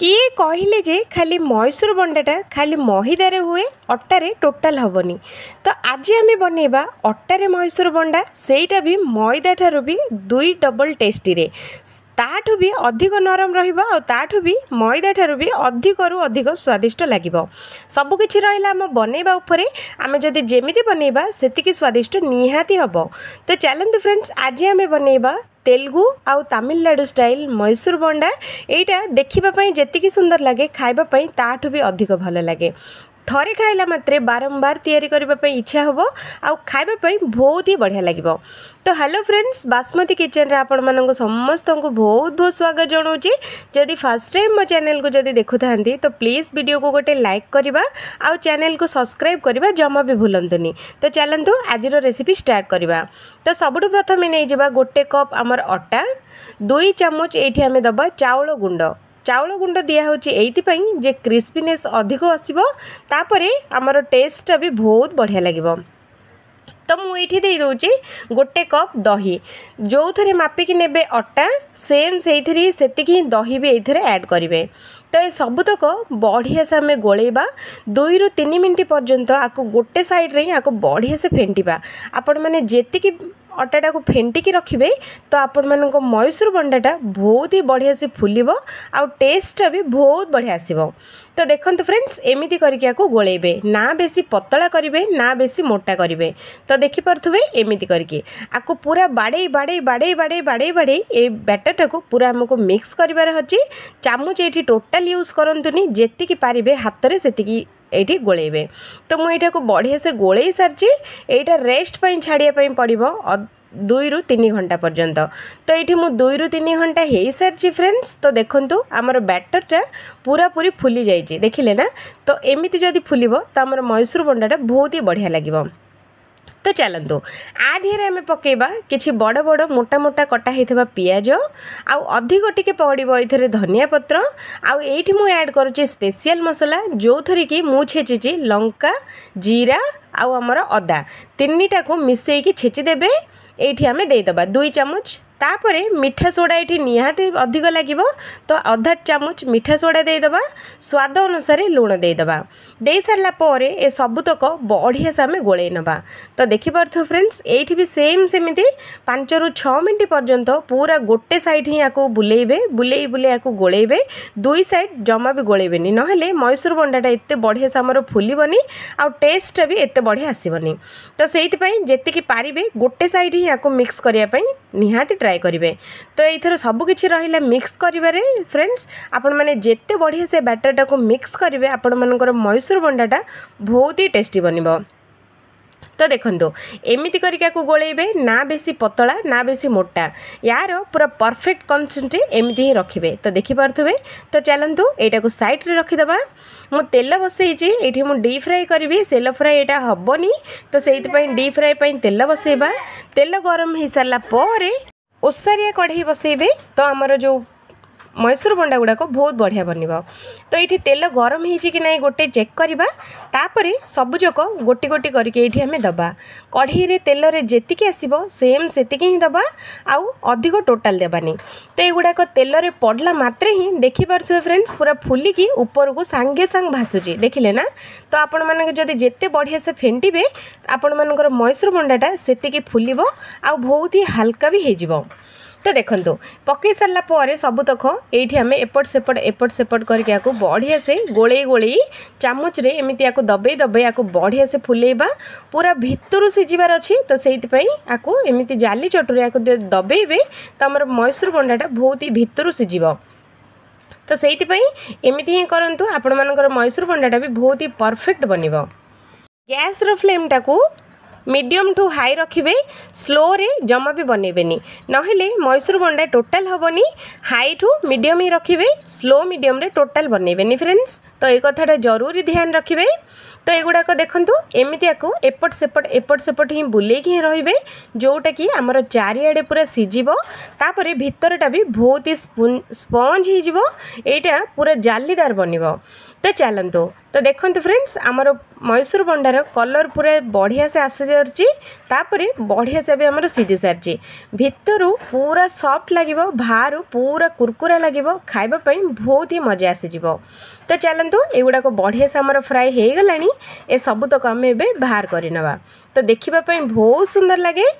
किए कहले जे खाली मैसूर बंडाटा खाली मैदारे हुए अट्टारे टोटाल हेनी। तो आज आम बनइबा अट्टारे मैसूर बंडा, सेटा भी मैदा ठारू भी 2 डबल टेस्टी रे, ताठू भी अधिक नरम रहिबा और ताठू भी मैदा ठारू भी अधिक स्वादिष्ट लागिबो। सब किछि रहिला हम बनइबा उपरे, आमे जदि जेमिति बनइबा सेतिकी स्वादिष्ट निहाती हबो। तो चलंतु फ्रेंड्स, आज आमे बनइबा तेलुगु आउ तमिलनाडु स्टाइल मैसूर बंडा। एटा देखिबा जेतिकी सुंदर लगे, खाइबा ताठू भी अधिक भल लगे। थरे खाइला मात्रे बारंबार तैयारी करने इच्छा होबो आउ खाइबा बहुत ही बढ़िया लगिबो। तो हेलो फ्रेंड्स, बासमती किचन रे आपण मानक समस्त को बहुत बहुत स्वागत जनाऊँगी। जदि फर्स्ट टाइम मो चैनल को जदि देखु थांती तो प्लीज़ वीडियो को गोटे लाइक करबा आउ चैनल को सब्सक्राइब करबा जमा भी भूलंतुनी। तो चलंतु आज रेसिपी स्टार्ट करबा। तो सबुठु प्रथमे नहीं जबा गोटे कप आमर अटा, 2 चामच एठी हमें दबा चाउल गुंड। चाउल गुंड दिया होची एइथिपई जे क्रिस्पीनेस अधिक आसीबो, तापरे हमर टेस्ट भी बहुत बढ़िया लागिबो। तो मुझे दे दूची गोटे कप दही, जो थे मापिकी नेबे अटा सेम से ही दही भी ये ऐड करेंगे। तो ये सबुतक बढ़िया से आम गोलेबा 2 ରୁ 3 मिनट पर्यंत आपको गोटे साइड रे आपको बढ़िया से फेंटिबा। आपण मैंने जेतिकी अटाटा को फेंटिकी रखिए तो आपण मानक मैसूर बंडाटा बहुत ही बढ़िया से फुलिबो आउ टेस्ट भी बहुत बढ़िया आसीबो। तो देखंतु फ्रेंड्स, एमिति करके आपको गोलेबे, ना बेसी पतला करिवे ना बेसी मोटा करिवे। तो देखि परथुबे एमिति करके आपको पूरा बाड़े बाड़े बाड़े बाड़े बाड़े बाड़े ए बैटरटा को पूरा हमको मिक्स करिबार हची। चामच एठी टोटल यूज करंतुनी, जेतिकी पारिबे हाथ सेतिकी एठी गोलेबे। तो मुझे को बढ़िया से गोले सारी एटा रेस्ट पाई छाड़िया पड़ो 2 ରୁ 3 घंटा पर्यंत। तो ये मुझे 2 ରୁ 3 घंटा हो सारी फ्रेंड्स। तो देखंतु आमर बैटरटा पूरा पूरी फुली जाइए, देखिले ना। तो एमिति जदि फुलिबो तो आमर मैसूर बंडाटा बहुत ही बढ़िया लागिबो। तो चलतु आधे आम पकेबा किछि बड़ बड़ मोटा मोटा कटा होता पियाज आउ अधिक टिके पड़ो ये धनिया पत्र आउ एठी मु ऐड करुच्ची स्पेशल मसला, जो थरी कि मु छेचिची लंका जीरा आउ आमर अदा 3टा को मिसेकी छेचिदेबे। एठी आमे देदबा 2 चामच, तापरे मीठा सोडा ये निहाती अधिक लगे तो आधा चामच मीठा सोडा देदबा, स्वाद अनुसार लुण देदबा। दे सारा पर ए सबुतक बढ़िया से आम गोले नबा। तो देखिपरथु फ्रेंड्स, एठी भी सेम सेमिति 5 ରୁ 6 मिनट पर्यंत पूरा गोटे साइड ही आपको बुलेबे, बुले बुले आपको गोलेबे, 2 साइड जमा भी गोलेबेनी, नहेले मैसूर बंडाटा एते बढ़िया से आमर फुलिबनी आउ टेस्ट भी एते बढ़िया आसीबनी। तो सेइथिपई जेतिकी पारिबे गोटे साइड ही आपको मिक्स करिया पई निहाती ट्राई करेंगे। तो ये सब किछि रहिला मिक्स करिबारे फ्रेंड्स, आपण माने जेते बढ़िया से बैटरटा को मिक्स करेंगे आपण मानकर मैसूर बंडाटा बहुत ही टेस्टी बनिबो। तो देखंतु एमिति करके आपको गोलेबे, ना बेसी पतला ना बेसी मोटा, यार पूरा परफेक्ट कंसिस्टेंसी एमिति ही रखिबे। तो देखि पारथुबे। तो चलंतु एटा को साइड रे रखि दबा। मु तेल बसैछि, एठी मु डीप फ्राई करबी, सेलो फ्राई एटा हबनी। तो सेइति पई डीप फ्राई पई तेल बसैबा। तेल गरम हो सारा पर ओसारिया कढ़ई बसैबे। तो आमर जो मैसूर बंडा गुड़ाक बहुत बढ़िया बनब। तो ये तेल गरम हो कि ना गोटे चेक करवा, तापर सबुजक गोटी गोटी करके आम दबा। कढ़ई रे तेल रे जेतिकी आसीबो सेम सेतिकी ही दबा, आउ अधिक टोटाल देबानी। तो युड़ाक तेल रे पड़ला मात्रे ही देखि पारथुबे फ्रेंड्स, पूरा फुलिकी ऊपर को सांगे सांग भासुची, देखिले ना। तो आपण मानक जदि जेते बढ़िया से फेंटिबे आपण मानकर मैसूर बंडाटा सेतिकी फुलिबो आउ बहुत ही हल्का भी हो जिवो। तो देखंतु पकई सारा पर सबुतक ये आम एपट सेपट करके आपको बढ़िया से गोले गोले चामच रे एमिति आपको दबे दबे आपको बढ़िया से फुलेबा, पूरा भितर सिझिबार अच्छी। तो सेइथिपई आपको एमिति जाली चटुरे आपको दबेबे, तो आमर मैसूर बंडाटा बहुत ही भितर सिझिबो। तो सेइथिपई एमिति ही करंतु, आपण मानकर मैसूर बंडाटा भी बहुत ही परफेक्ट बनिबो। गैस रो फ्लेम टाकू मीडियम टू हाई रखिए, स्लो रे जमा भी बनइबेनी, नहेले मैसूर बंडा टोटाल हेनी। हाई टू मीडियम ही रखिए, स्लो मीडियम रे टोटाल बनइबेनी फ्रेंड्स। तो ये कथाटा जरूरी ध्यान रखिए। तो एगुड़ाक देखंतु एमिति आको एपट सेपट ही बुलेकी ही रहिबे, जोटा कि आमर चारिआडे पूरा सिझिबो, तापरे भितरटा भी बहुत ही स्पंज हो जिवो, एटा पूरा जालीदार बनिबो। तो चलतु तो देखते फ्रेंड्स आमर मैसूर बंडार कलर पूरा बढ़िया से आसी जापर बढ़िया से भी आमर सीझी सारी भितर पूरा सॉफ्ट लगे बाहर पूरा कुरकुरा लगे खावाई बहुत ही मजा आसीज। तो चलतु एगुड़ाक बढ़िया से आमर फ्राए हो गला ए सबुतक आम ए बाहर करवा तो देखापी बहुत सुंदर लगे।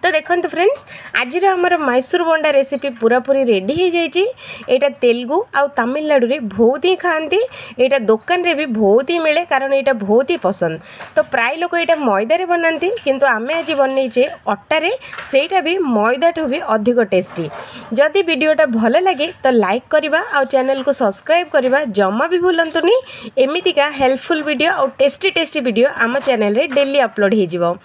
तो देखते फ्रेंड्स आज आमर मैसूर बंडा रेसिपी पूरा पूरी रेडी हो जाइए। यहाँ तेलुगु आउ तमिलनाडु रे बहुत ही खाती यहाँ दुकान रे भी बहुत ही मिले कारण यहाँ बहुत ही पसंद। तो प्राय लोग यहाँ मैदा रे बनाती किंतु आमे आज बनईचे अटारे सेटा भी मैदा ठू भी अधिक टेस्टी। जदि वीडियोटा भल लगे तो लाइक करवा और चैनल को सब्सक्राइब करवा जमा भी भूलंतुनी। एमितिका हेल्पफुल वीडियो और टेस्टी टेस्टी वीडियो आम चैनल रे डेली अपलोड हो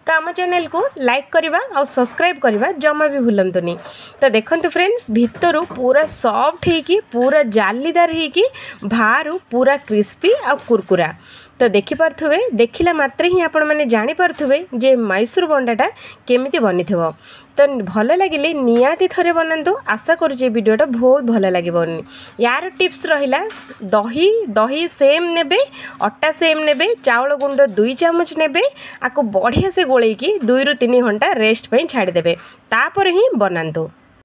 तो आम चैनल को लाइक करवा और सब्सक्राइब करवा जमा भी भूलंतुनी। तो देखते फ्रेंड्स भितर पूरा सॉफ्ट होगी पूरा जालीदार होगी बाहर पूरा क्रिस्पी और कुरकुरा। तो देखिपे देखला मात्र ही आपण मैंने जानीपे जे मैसूर बंडाटा केमिति बनी थो। तो भल लगे निहाती थरे बनातु आशा करुचे वीडियोटा बहुत भल लगे। यार टिप्स रहिला दही दही सेम नेबे अटा सेम नेबे चाउल गुंड 2 चामच नेबे आको बढ़िया से गोलैकी 2 ରୁ 3 घंटा रेस्ट पे छाड़देवे तापर ही बनातु।